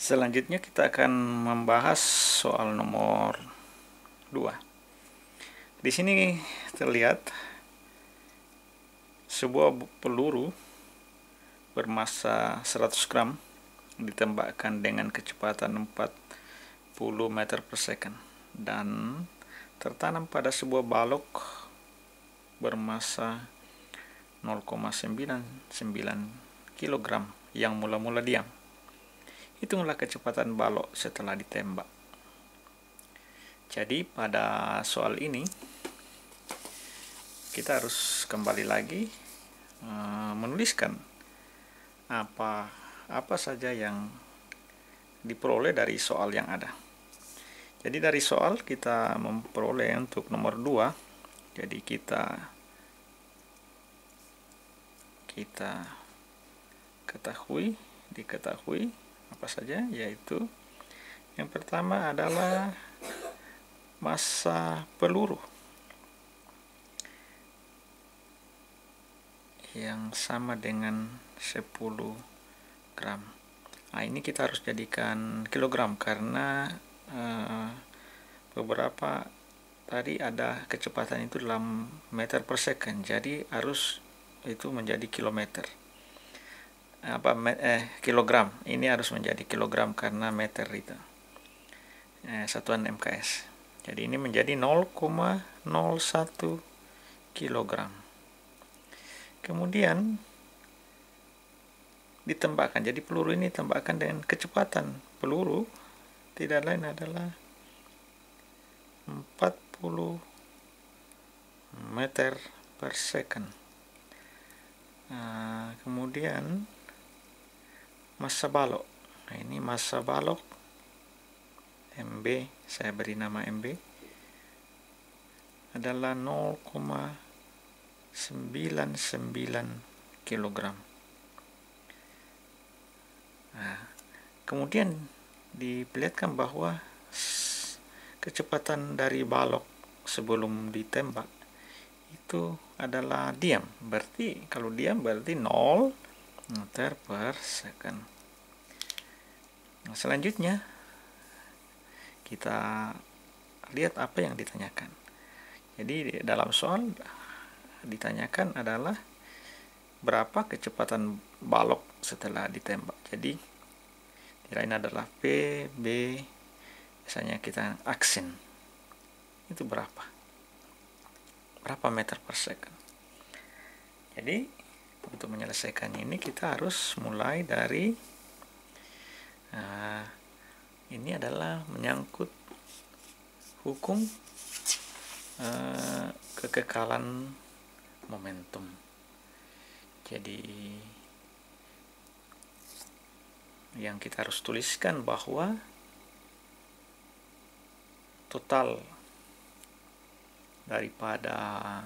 Selanjutnya kita akan membahas soal nomor 2. Di sini terlihat sebuah peluru bermassa 100 gram ditembakkan dengan kecepatan 40 meter per second dan tertanam pada sebuah balok bermassa 0,99 kg yang mula-mala diam. Hitunglah kecepatan balok setelah ditembak. Jadi pada soal ini kita harus kembali lagi menuliskan apa saja yang diperoleh dari soal yang ada. Jadi dari soal kita memperoleh untuk nomor 2. Jadi kita diketahui apa saja, yaitu yang pertama adalah massa peluru yang sama dengan 10 gram. Nah, ini kita harus jadikan kilogram karena beberapa tadi ada kecepatan itu dalam meter per second, jadi harus itu menjadi kilometer. Kilogram ini harus menjadi kilogram karena meter itu satuan MKS. Jadi ini menjadi 0,01 kilogram. Kemudian ditembakkan. Jadi peluru ini ditembakkan dengan kecepatan peluru tidak lain adalah 40 meter per second. Kemudian massa balok. Nah, ini massa balok MB, saya beri nama MB, adalah 0,99 kg. Nah, kemudian diperlihatkan bahwa kecepatan dari balok sebelum ditembak itu adalah diam. Berarti kalau diam berarti 0 meter per second. Nah, selanjutnya kita lihat apa yang ditanyakan. Jadi dalam soal ditanyakan adalah berapa kecepatan balok setelah ditembak. Jadi lain adalah P, B, biasanya kita aksen. Itu berapa meter per second. Jadi untuk menyelesaikan ini kita harus mulai dari ini adalah menyangkut hukum kekekalan momentum. Jadi yang kita harus tuliskan bahwa total daripada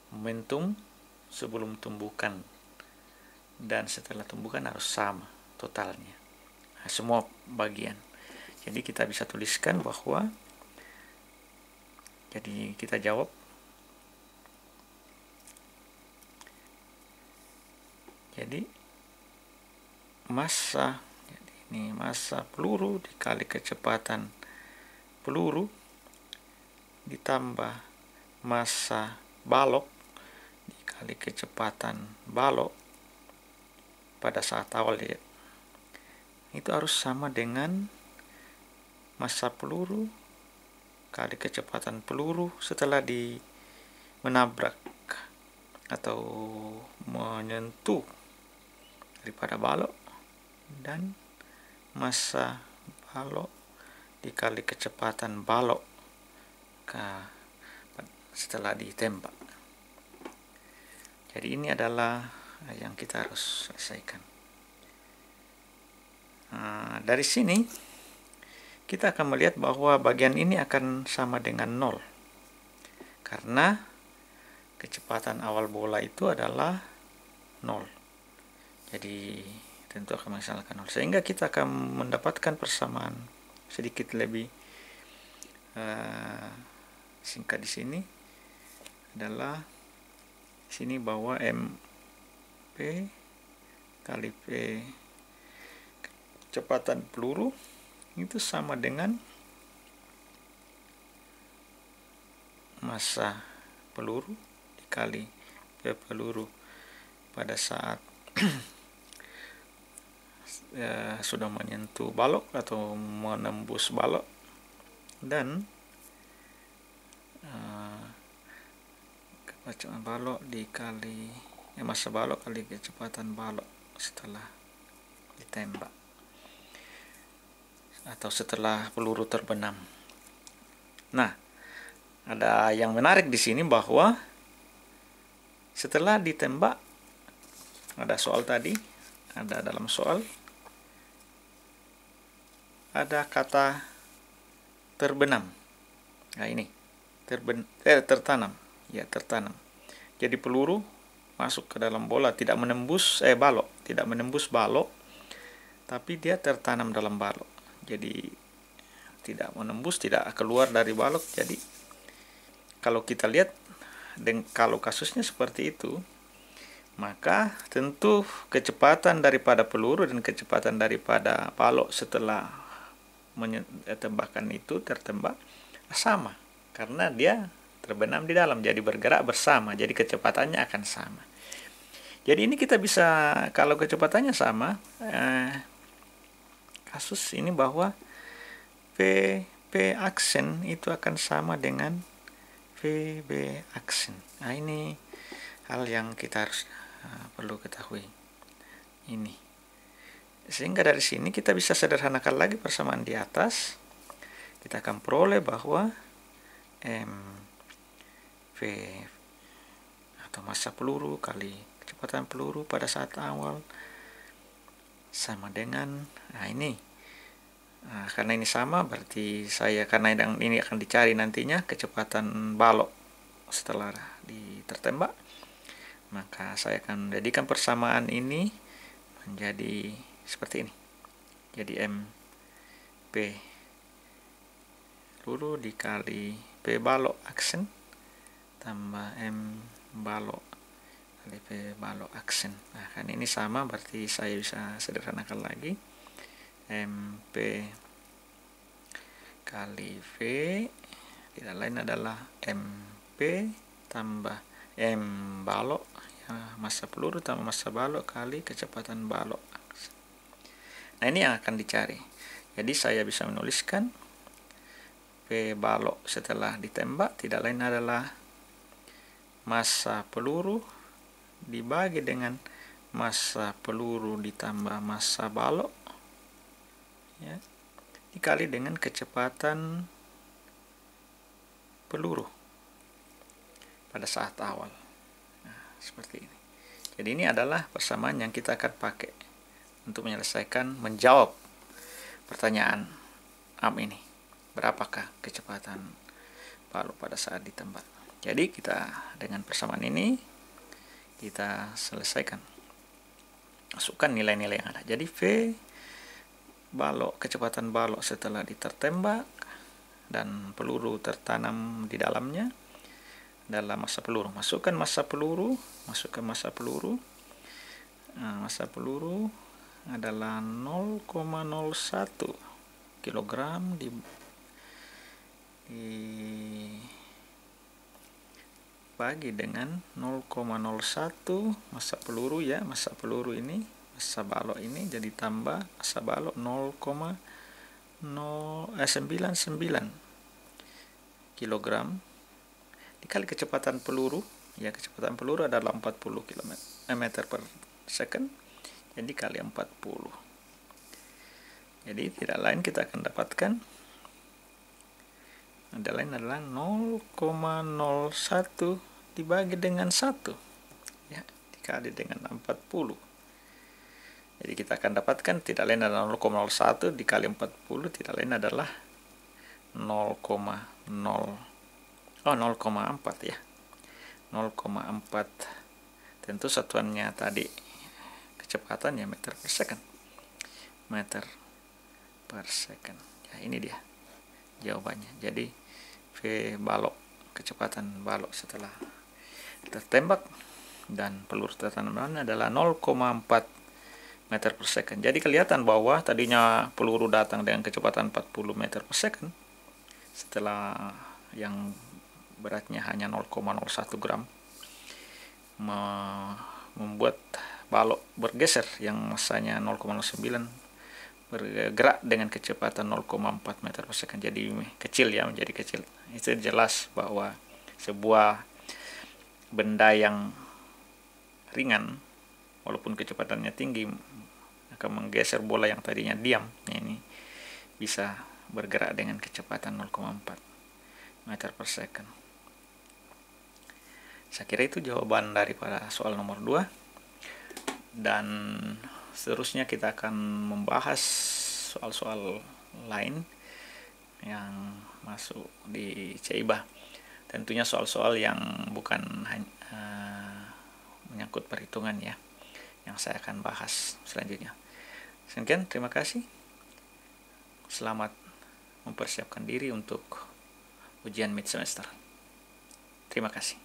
momentum sebelum tumbukan dan setelah tumbukan harus sama totalnya, semua bagian. Jadi kita bisa tuliskan bahwa, jadi kita jawab jadi massa, jadi ini massa peluru dikali kecepatan peluru ditambah massa balok dikali kecepatan balok pada saat awal ya, itu harus sama dengan massa peluru kali kecepatan peluru setelah menabrak atau menyentuh daripada balok, dan massa balok dikali kecepatan balok setelah ditembak. Jadi ini adalah yang kita harus selesaikan. Dari sini kita akan melihat bahwa bagian ini akan sama dengan 0 karena kecepatan awal bola itu adalah 0. Jadi tentu akan menghasilkan 0, sehingga kita akan mendapatkan persamaan sedikit lebih singkat di sini adalah sini bahwa MP kali V kecepatan peluru itu sama dengan massa peluru dikali V peluru pada saat sudah menyentuh balok atau menembus balok, dan kecepatan balok dikali massa balok kali kecepatan balok setelah ditembak atau setelah peluru terbenam. Nah, ada yang menarik di sini bahwa setelah ditembak, ada soal tadi, ada dalam soal ada kata terbenam. Nah, ini tertanam, ya, tertanam. Jadi peluru masuk ke dalam bola, tidak menembus balok, tidak menembus balok, tapi dia tertanam dalam balok. Jadi tidak menembus, tidak keluar dari balok. Jadi kalau kita lihat, kalau kasusnya seperti itu, maka tentu kecepatan daripada peluru dan kecepatan daripada balok setelah tembakan itu tertembak sama, karena dia terbenam di dalam, jadi bergerak bersama, jadi kecepatannya akan sama. Jadi ini kita bisa, kalau kecepatannya sama, kasus ini bahwa P aksen itu akan sama dengan VB aksen. Nah, ini hal yang kita harus perlu ketahui ini. Sehingga dari sini kita bisa sederhanakan lagi persamaan di atas. Kita akan peroleh bahwa V atau massa peluru kali kecepatan peluru pada saat awal sama dengan, karena ini sama, berarti karena ini akan dicari nantinya kecepatan balok setelah tertembak, maka saya akan jadikan persamaan ini menjadi seperti ini. Jadi P peluru dikali P balok aksen tambah M balok kali P balok aksen. Nah, kan ini sama, berarti saya bisa sederhanakan lagi. MP kali V tidak lain adalah MP tambah M balok, ya, massa peluru tambah massa balok kali kecepatan balok. Nah, ini yang akan dicari. Jadi saya bisa menuliskan P balok setelah ditembak tidak lain adalah massa peluru dibagi dengan massa peluru ditambah massa balok, ya, dikali dengan kecepatan peluru pada saat awal. Nah, seperti ini. Jadi ini adalah persamaan yang kita akan pakai untuk menjawab pertanyaan AM ini. Berapakah kecepatan balok pada saat ditembak? Jadi kita dengan persamaan ini kita selesaikan. Masukkan nilai-nilai yang ada. Jadi V balok, kecepatan balok setelah ditertembak dan peluru tertanam di dalamnya adalah massa peluru. Masukkan massa peluru. Nah, massa peluru adalah 0,01 kg dibagi dengan 0,01 massa peluru, ya, massa peluru ini, massa balok ini, jadi tambah massa balok 0,099 kg dikali kecepatan peluru, ya, kecepatan peluru adalah 40 km per second, jadi kali 40. Jadi tidak lain kita akan dapatkan adalah 0,01 dibagi dengan 1, ya, dikali dengan 40. Jadi kita akan dapatkan tidak lain adalah 0,01 dikali 40 tidak lain adalah 0,4, ya, 0,4. Tentu satuannya tadi kecepatannya meter per second. Ya, ini dia jawabannya. Jadi V balok, kecepatan balok setelah tertembak dan peluru tertanam adalah 0,4 meter per second. Jadi kelihatan bahwa tadinya peluru datang dengan kecepatan 40 meter per second, setelah yang beratnya hanya 0,01 gram membuat balok bergeser yang masanya 0,09 bergerak dengan kecepatan 0,4 meter per second. Jadi kecil ya, menjadi kecil. Itu jelas bahwa sebuah benda yang ringan walaupun kecepatannya tinggi akan menggeser bola yang tadinya diam. Ini bisa bergerak dengan kecepatan 0,4 meter per second. Saya kira itu jawaban daripada soal nomor 2. Dan seterusnya kita akan membahas soal-soal lain yang masuk di CIBA. Tentunya soal-soal yang bukan menyangkut perhitungan ya, yang saya akan bahas selanjutnya. Sekian, terima kasih. Selamat mempersiapkan diri untuk ujian mid semester. Terima kasih.